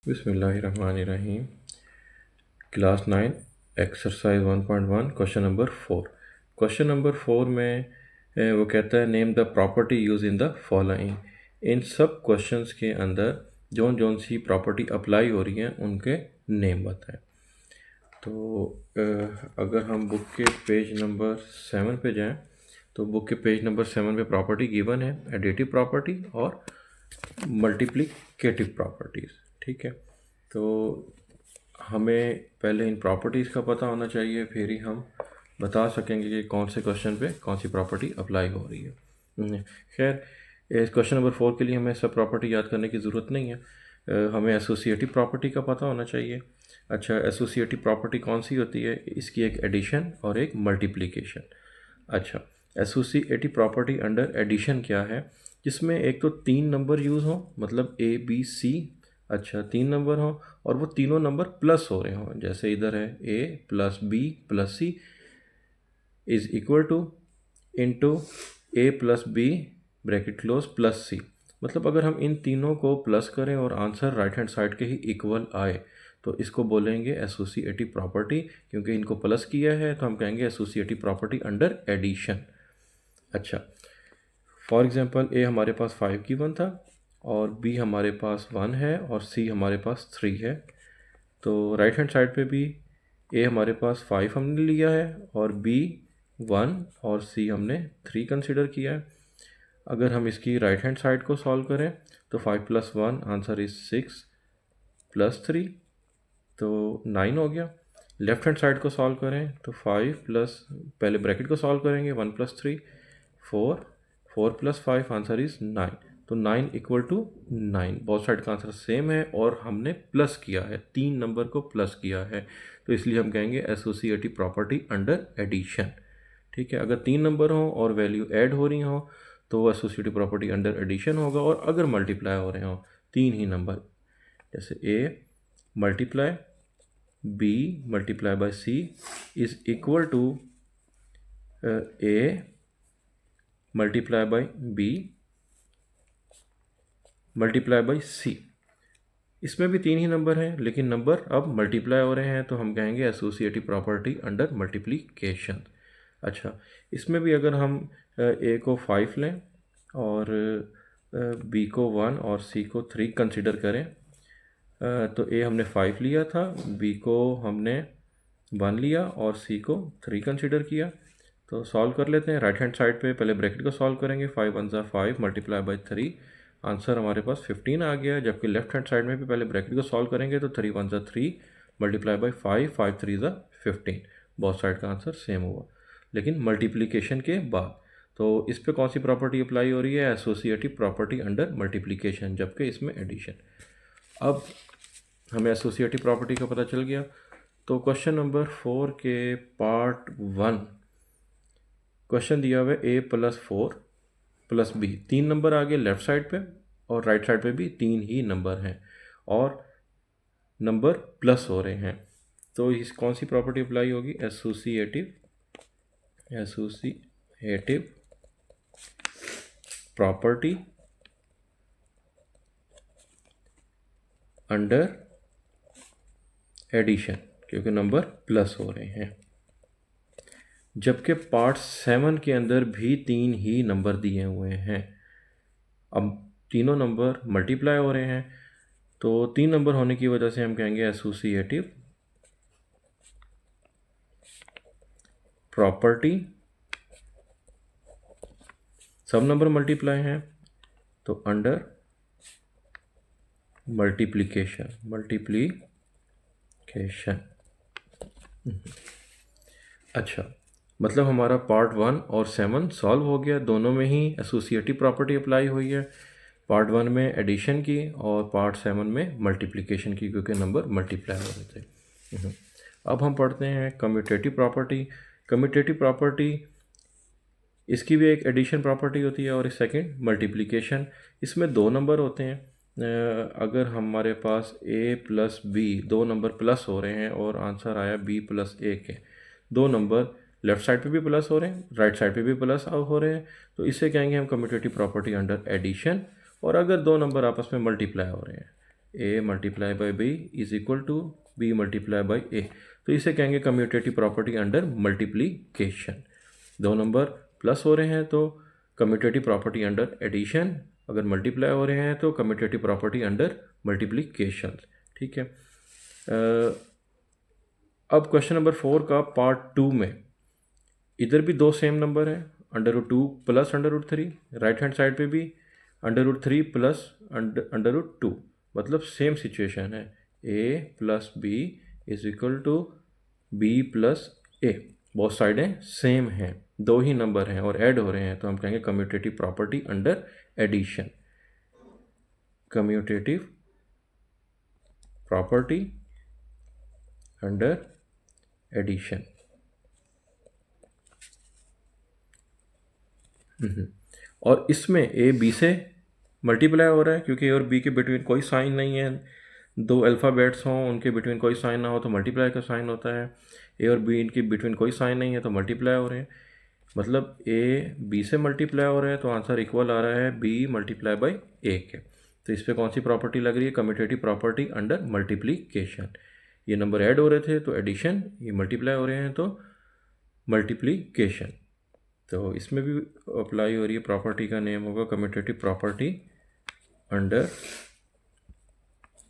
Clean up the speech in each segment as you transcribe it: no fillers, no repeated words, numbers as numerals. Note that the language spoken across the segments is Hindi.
बिस्मिल्लाहिर्रहमानिर्रहीम। Class 9 exercise 1.1 question number 4। Question number 4 में वो कहता है name the property use in the following. इन सब क्वेश्चंस के अंदर जौन जौन सी प्रॉपर्टी अप्लाई हो रही हैं उनके नेम बताएं। तो अगर हम बुक के पेज नंबर 7 पे जाएं तो बुक के पेज नंबर 7 पे प्रॉपर्टी गिवन है एडिटिव प्रॉपर्टी और मल्टीप्लिकेटिव प्रॉपर्टीज़। ठीक है, तो हमें पहले इन प्रॉपर्टीज़ का पता होना चाहिए, फिर ही हम बता सकेंगे कि कौन से क्वेश्चन पे कौन सी प्रॉपर्टी अप्लाई हो रही है। खैर, इस क्वेश्चन नंबर 4 के लिए हमें सब प्रॉपर्टी याद करने की ज़रूरत नहीं है। हमें एसोसिएटिव प्रॉपर्टी का पता होना चाहिए। अच्छा, एसोसिएटिव प्रॉपर्टी कौन सी होती है? इसकी एक एडिशन और एक मल्टीप्लिकेशन। अच्छा, एसोसिएटिव प्रॉपर्टी अंडर एडिशन क्या है? जिसमें एक तो 3 नंबर यूज़ हो, मतलब ए बी सी। अच्छा, 3 नंबर हो और वो तीनों नंबर प्लस हो रहे हों, जैसे इधर है A plus B plus C is equal to into A plus B bracket close plus C. मतलब अगर हम इन तीनों को प्लस करें और आंसर राइट हैंड साइड के ही इक्वल आए तो इसको बोलेंगे एसोसिएटिव प्रॉपर्टी। क्योंकि इनको प्लस किया है तो हम कहेंगे एसोसिएटिव प्रॉपर्टी अंडर एडिशन। अच्छा, फॉर एग्जांपल ए हमारे पास 5 गिवन था और बी हमारे पास 1 है और सी हमारे पास 3 है। तो राइट हैंड साइड पे भी ए हमारे पास 5 हमने लिया है और बी 1 और सी हमने 3 कंसिडर किया है। अगर हम इसकी राइट हैंड साइड को सॉल्व करें तो 5 + 1 आंसर इज 6 + 3 तो 9 हो गया। लेफ्ट हैंड साइड को सॉल्व करें तो 5 प्लस, पहले ब्रैकेट को सॉल्व करेंगे, 1 + 3 4, 4 + 5 आंसर इज 9। तो 9 = 9। बोथ साइड का आंसर सेम है और हमने प्लस किया है, 3 नंबर को प्लस किया है, तो इसलिए हम कहेंगे एसोसिएटिव प्रॉपर्टी अंडर एडिशन। ठीक है, अगर 3 नंबर हों और वैल्यू ऐड हो रही हों तो वो एसोसिएटिव प्रॉपर्टी अंडर एडिशन होगा। और अगर मल्टीप्लाई हो रहे हों 3 ही नंबर, जैसे A multiply B multiply by C is equal to A multiply by B multiply by C. इसमें भी 3 ही नंबर हैं लेकिन नंबर अब मल्टीप्लाई हो रहे हैं तो हम कहेंगे एसोसिएटिव प्रॉपर्टी अंडर मल्टीप्लिकेशन। अच्छा, इसमें भी अगर हम ए को 5 लें और बी को 1 और सी को 3 कंसिडर करें, तो ए हमने 5 लिया था, बी को हमने 1 लिया और सी को 3 कंसिडर किया। तो सॉल्व कर लेते हैं। राइट हैंड साइड पे पहले ब्रैकेट को सॉल्व करेंगे, 5 × 1 = 5 मल्टीप्लाई बाय 3 आंसर हमारे पास 15 आ गया। जबकि लेफ्ट हैंड साइड में भी पहले ब्रैकेट को सॉल्व करेंगे तो 3 × 1 = 3 मल्टीप्लाई बाय 5, 5 × 3 = 15। बहुत साइड का आंसर सेम हुआ लेकिन मल्टीप्लिकेशन के बाद। तो इस पे कौन सी प्रॉपर्टी अप्लाई हो रही है? एसोसिएटिव प्रॉपर्टी अंडर मल्टीप्लिकेशन, जबकि इसमें एडिशन। अब हमें एसोसिएटिव प्रॉपर्टी का पता चल गया। तो क्वेश्चन नंबर 4 के पार्ट 1 क्वेश्चन दिया हुआ है ए + 4 + बी। 3 नंबर आ गए लेफ्ट साइड पे और राइट साइड पे भी 3 ही नंबर हैं और नंबर प्लस हो रहे हैं। तो इस कौन सी प्रॉपर्टी अप्लाई होगी? एसोसिएटिव प्रॉपर्टी अंडर एडिशन, क्योंकि नंबर प्लस हो रहे हैं। जबकि पार्ट 7 के अंदर भी 3 ही नंबर दिए हुए हैं। अब तीनों नंबर मल्टीप्लाई हो रहे हैं तो 3 नंबर होने की वजह से हम कहेंगे एसोसिएटिव प्रॉपर्टी। सब नंबर मल्टीप्लाई हैं तो अंडर मल्टीप्लिकेशन। अच्छा, मतलब हमारा पार्ट 1 और 7 सॉल्व हो गया, दोनों में ही एसोसिएटिव प्रॉपर्टी अप्लाई हुई है। पार्ट 1 में एडिशन की और पार्ट 7 में मल्टीप्लिकेशन की, क्योंकि नंबर मल्टीप्लाई हो रहे थे। अब हम पढ़ते हैं कम्यूटेटिव प्रॉपर्टी। कम्यूटेटिव प्रॉपर्टी, इसकी भी एक एडिशन प्रॉपर्टी होती है और एक सेकंड मल्टीप्लिकेशन। इसमें 2 नंबर होते हैं। अगर हमारे पास a + b 2 नंबर प्लस हो रहे हैं और आंसर आया b + a के, 2 नंबर लेफ्ट साइड पे भी प्लस हो रहे हैं, राइट साइड पे भी प्लस हो रहे हैं, तो इसे कहेंगे हम कम्यूटेटिव प्रॉपर्टी अंडर एडिशन। और अगर 2 नंबर आपस में मल्टीप्लाई हो रहे हैं, A multiply by B is equal to B multiply by A. तो इसे कहेंगे कम्यूटेटिव प्रॉपर्टी अंडर मल्टीप्लीकेशन। दो नंबर प्लस हो रहे हैं तो कम्यूटेटिव प्रॉपर्टी अंडर एडिशन, अगर मल्टीप्लाई हो रहे हैं तो कम्यूटेटिव प्रॉपर्टी अंडर मल्टीप्लीकेशन। ठीक है। अब क्वेश्चन नंबर 4 का पार्ट 2 में इधर भी दो सेम नंबर है, √2 प्लस √3, राइट हैंड साइड पे भी √3 प्लस √2, मतलब सेम सिचुएशन है, a plus B is equal to B plus A. बहुत साइडें सेम हैं, दो ही नंबर हैं और ऐड हो रहे हैं, तो हम कहेंगे commutative property under addition. Commutative property under addition. और इसमें ए बी से मल्टीप्लाई हो रहा है क्योंकि ए और बी के बिटवीन कोई साइन नहीं है, दो अल्फ़ाबेट्स हों उनके बिटवीन कोई साइन ना हो तो मल्टीप्लाई का साइन होता है, ए और बी इनके बिटवीन कोई साइन नहीं है तो मल्टीप्लाई हो रहे हैं, मतलब ए बी से मल्टीप्लाई हो रहा है तो आंसर इक्वल आ रहा है बी मल्टीप्लाई बाई ए के। तो इस पर कौन सी प्रॉपर्टी लग रही है? Commutative property under multiplication. ये नंबर ऐड हो रहे थे तो एडिशन, ये मल्टीप्लाई हो रहे हैं तो मल्टीप्लीकेशन। तो इसमें भी अप्लाई हो रही है, प्रॉपर्टी का नेम होगा कम्यूटेटिव प्रॉपर्टी अंडर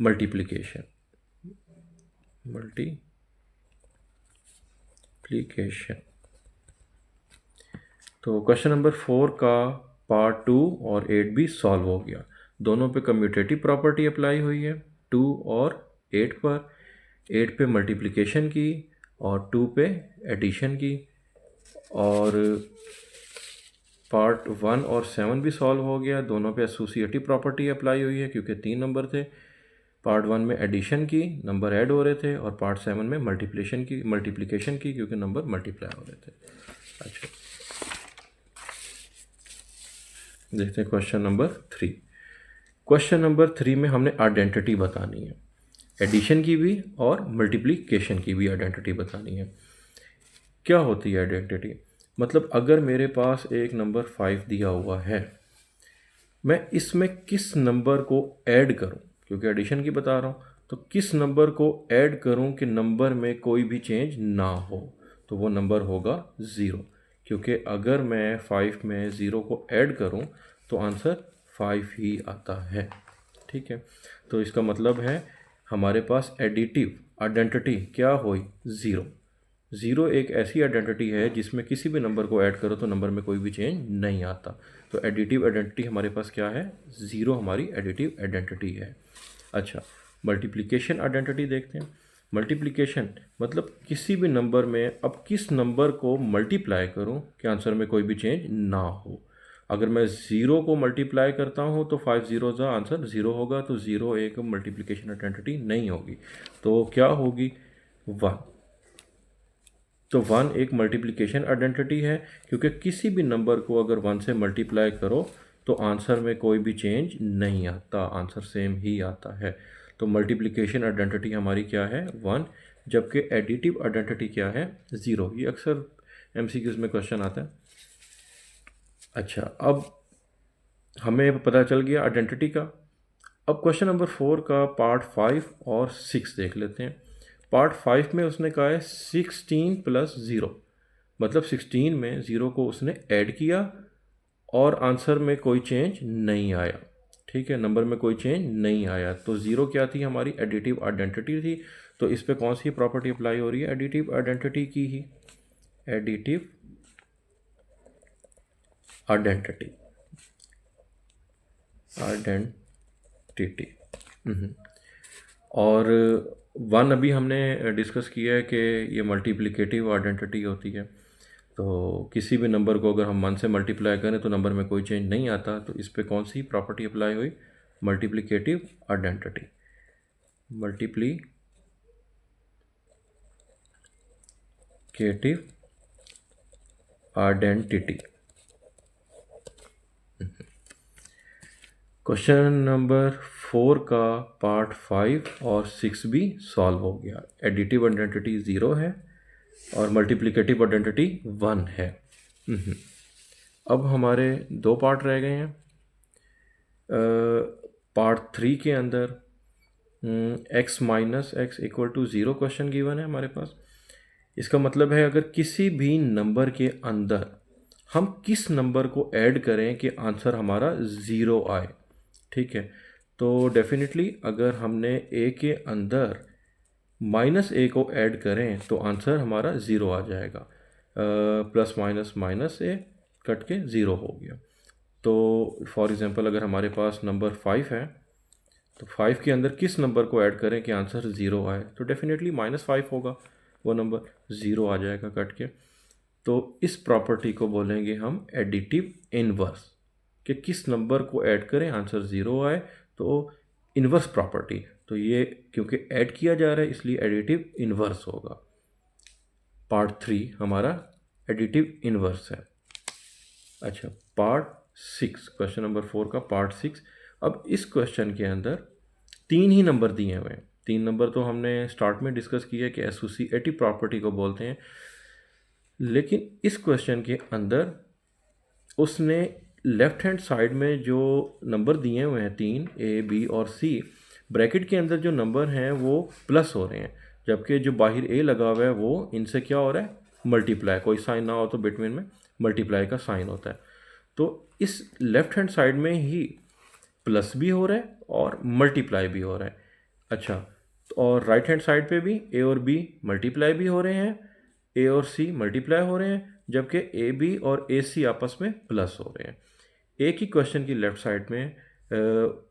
मल्टीप्लीकेशन। तो क्वेश्चन नंबर 4 का पार्ट 2 और 8 भी सॉल्व हो गया। दोनों पे कम्यूटेटिव प्रॉपर्टी अप्लाई हुई है, 2 और 8 पर। 8 पे मल्टीप्लिकेशन की और 2 पे एडिशन की। और पार्ट 1 और 7 भी सॉल्व हो गया, दोनों पे एसोसिएटिव प्रॉपर्टी अप्लाई हुई है क्योंकि 3 नंबर थे। पार्ट 1 में एडिशन की, नंबर ऐड हो रहे थे, और पार्ट 7 में मल्टीप्लिकेशन की क्योंकि नंबर मल्टीप्लाई हो रहे थे। अच्छा, देखते हैं क्वेश्चन नंबर 3। क्वेश्चन नंबर 3 में हमने आइडेंटिटी बतानी है, एडिशन की भी और मल्टीप्लिकेशन की भी आइडेंटिटी बतानी है। क्या होती है आइडेंटिटी? मतलब अगर मेरे पास एक नंबर 5 दिया हुआ है, मैं इसमें किस नंबर को ऐड करूं, क्योंकि एडिशन की बता रहा हूं, तो किस नंबर को ऐड करूं कि नंबर में कोई भी चेंज ना हो, तो वो नंबर होगा 0, क्योंकि अगर मैं 5 में 0 को ऐड करूं तो आंसर 5 ही आता है। ठीक है, तो इसका मतलब है हमारे पास एडिटिव आइडेंटिटी क्या हुई? 0। 0 एक ऐसी आइडेंटिटी है जिसमें किसी भी नंबर को ऐड करो तो नंबर में कोई भी चेंज नहीं आता। तो एडिटिव आइडेंटिटी हमारे पास क्या है? 0 हमारी एडिटिव आइडेंटिटी है। अच्छा, मल्टीप्लिकेशन आइडेंटिटी देखते हैं। मल्टीप्लिकेशन मतलब किसी भी नंबर में अब किस नंबर को मल्टीप्लाई करूं कि आंसर में कोई भी चेंज ना हो। अगर मैं 0 को मल्टीप्लाई करता हूं तो 5 0 का आंसर 0 होगा, तो 0 एक मल्टीप्लिकेशन आइडेंटिटी नहीं होगी। तो क्या होगी? 1। तो 1 एक मल्टीप्लिकेशन आइडेंटिटी है क्योंकि किसी भी नंबर को अगर 1 से मल्टीप्लाई करो तो आंसर में कोई भी चेंज नहीं आता, आंसर सेम ही आता है। तो मल्टीप्लिकेशन आइडेंटिटी हमारी क्या है? 1, जबकि एडिटिव आइडेंटिटी क्या है? 0। ये अक्सर MCQs में क्वेश्चन आता है। अच्छा, अब हमें पता चल गया आइडेंटिटी का। अब क्वेश्चन नंबर 4 का पार्ट 5 और 6 देख लेते हैं। पार्ट 5 में उसने कहा है 16 प्लस 0, मतलब 16 में 0 को उसने ऐड किया और आंसर में कोई चेंज नहीं आया। ठीक है, नंबर में कोई चेंज नहीं आया, तो 0 क्या थी? हमारी एडिटिव आइडेंटिटी थी। तो इस पे कौन सी प्रॉपर्टी अप्लाई हो रही है? एडिटिव आइडेंटिटी की ही, एडिटिव आइडेंटिटी। और 1 अभी हमने डिस्कस किया है कि ये मल्टीप्लिकेटिव आइडेंटिटी होती है। तो किसी भी नंबर को अगर हम 1 से मल्टीप्लाई करें तो नंबर में कोई चेंज नहीं आता, तो इस पे कौन सी प्रॉपर्टी अप्लाई हुई? Multiplicative identity. Multiplicative identity. Question number 4 का पार्ट 5 और 6 भी सॉल्व हो गया। एडिटिव आइडेंटिटी 0 है और मल्टीप्लिकेटिव आइडेंटिटी 1 है। अब हमारे दो पार्ट रह गए हैं। पार्ट 3 के अंदर x minus x equal to 0 question given है हमारे पास। इसका मतलब है अगर किसी भी नंबर के अंदर हम किस नंबर को ऐड करें कि आंसर हमारा 0 आए, ठीक है। तो डेफिनेटली अगर हमने a के अंदर माइनस ए को ऐड करें तो आंसर हमारा 0 आ जाएगा। प्लस माइनस माइनस ए कट के 0 हो गया। तो फॉर एग्जांपल अगर हमारे पास नंबर 5 है तो 5 के अंदर किस नंबर को ऐड करें कि आंसर 0 आए, तो डेफिनेटली -5 होगा, वो नंबर 0 आ जाएगा कट के। तो इस प्रॉपर्टी को बोलेंगे हम एडिटिव इनवर्स, कि किस नंबर को ऐड करें आंसर 0 आए, तो इनवर्स प्रॉपर्टी। तो ये क्योंकि ऐड किया जा रहा है इसलिए एडिटिव इनवर्स होगा। पार्ट 3 हमारा एडिटिव इनवर्स है। अच्छा, पार्ट 6, क्वेश्चन नंबर 4 का पार्ट 6। अब इस क्वेश्चन के अंदर 3 ही नंबर दिए हुए हैं। 3 नंबर तो हमने स्टार्ट में डिस्कस किया कि एसोसिएटिव प्रॉपर्टी को बोलते हैं, लेकिन इस क्वेश्चन के अंदर उसने लेफ्ट हैंड साइड में जो नंबर दिए हुए हैं 3 ए बी और सी, ब्रैकेट के अंदर जो नंबर हैं वो प्लस हो रहे हैं, जबकि जो बाहर ए लगा हुआ है वो इनसे क्या हो रहा है, मल्टीप्लाई। कोई साइन ना हो तो बिटवीन में मल्टीप्लाई का साइन होता है। तो इस लेफ्ट हैंड साइड में ही प्लस भी हो रहा है और मल्टीप्लाई भी हो रहा है। अच्छा, और राइट हैंड साइड पे भी ए और बी मल्टीप्लाई भी हो रहे हैं, ए और सी मल्टीप्लाई हो रहे हैं, जबकि ए बी और ए सी आपस में प्लस हो रहे हैं। एक ही क्वेश्चन की लेफ्ट साइड में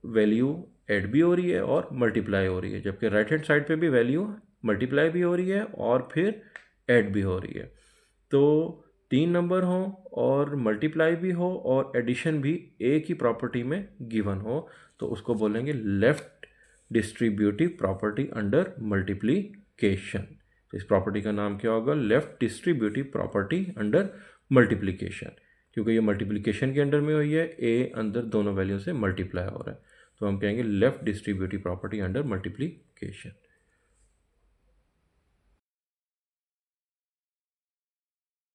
वैल्यू ऐड भी हो रही है और मल्टीप्लाई हो रही है, जबकि राइट हैंड साइड पे भी वैल्यू मल्टीप्लाई भी हो रही है और फिर ऐड भी हो रही है। तो 3 नंबर हो और मल्टीप्लाई भी हो और एडिशन भी एक ही प्रॉपर्टी में गिवन हो, तो उसको बोलेंगे left distributive property under multiplication. तो इस प्रॉपर्टी का नाम क्या होगा, left distributive property under multiplication, क्योंकि ये मल्टीप्लिकेशन के अंडर में हुई है, ए अंदर दोनों वैल्यू से मल्टीप्लाई हो रहा है, तो हम कहेंगे left distributive property under multiplication.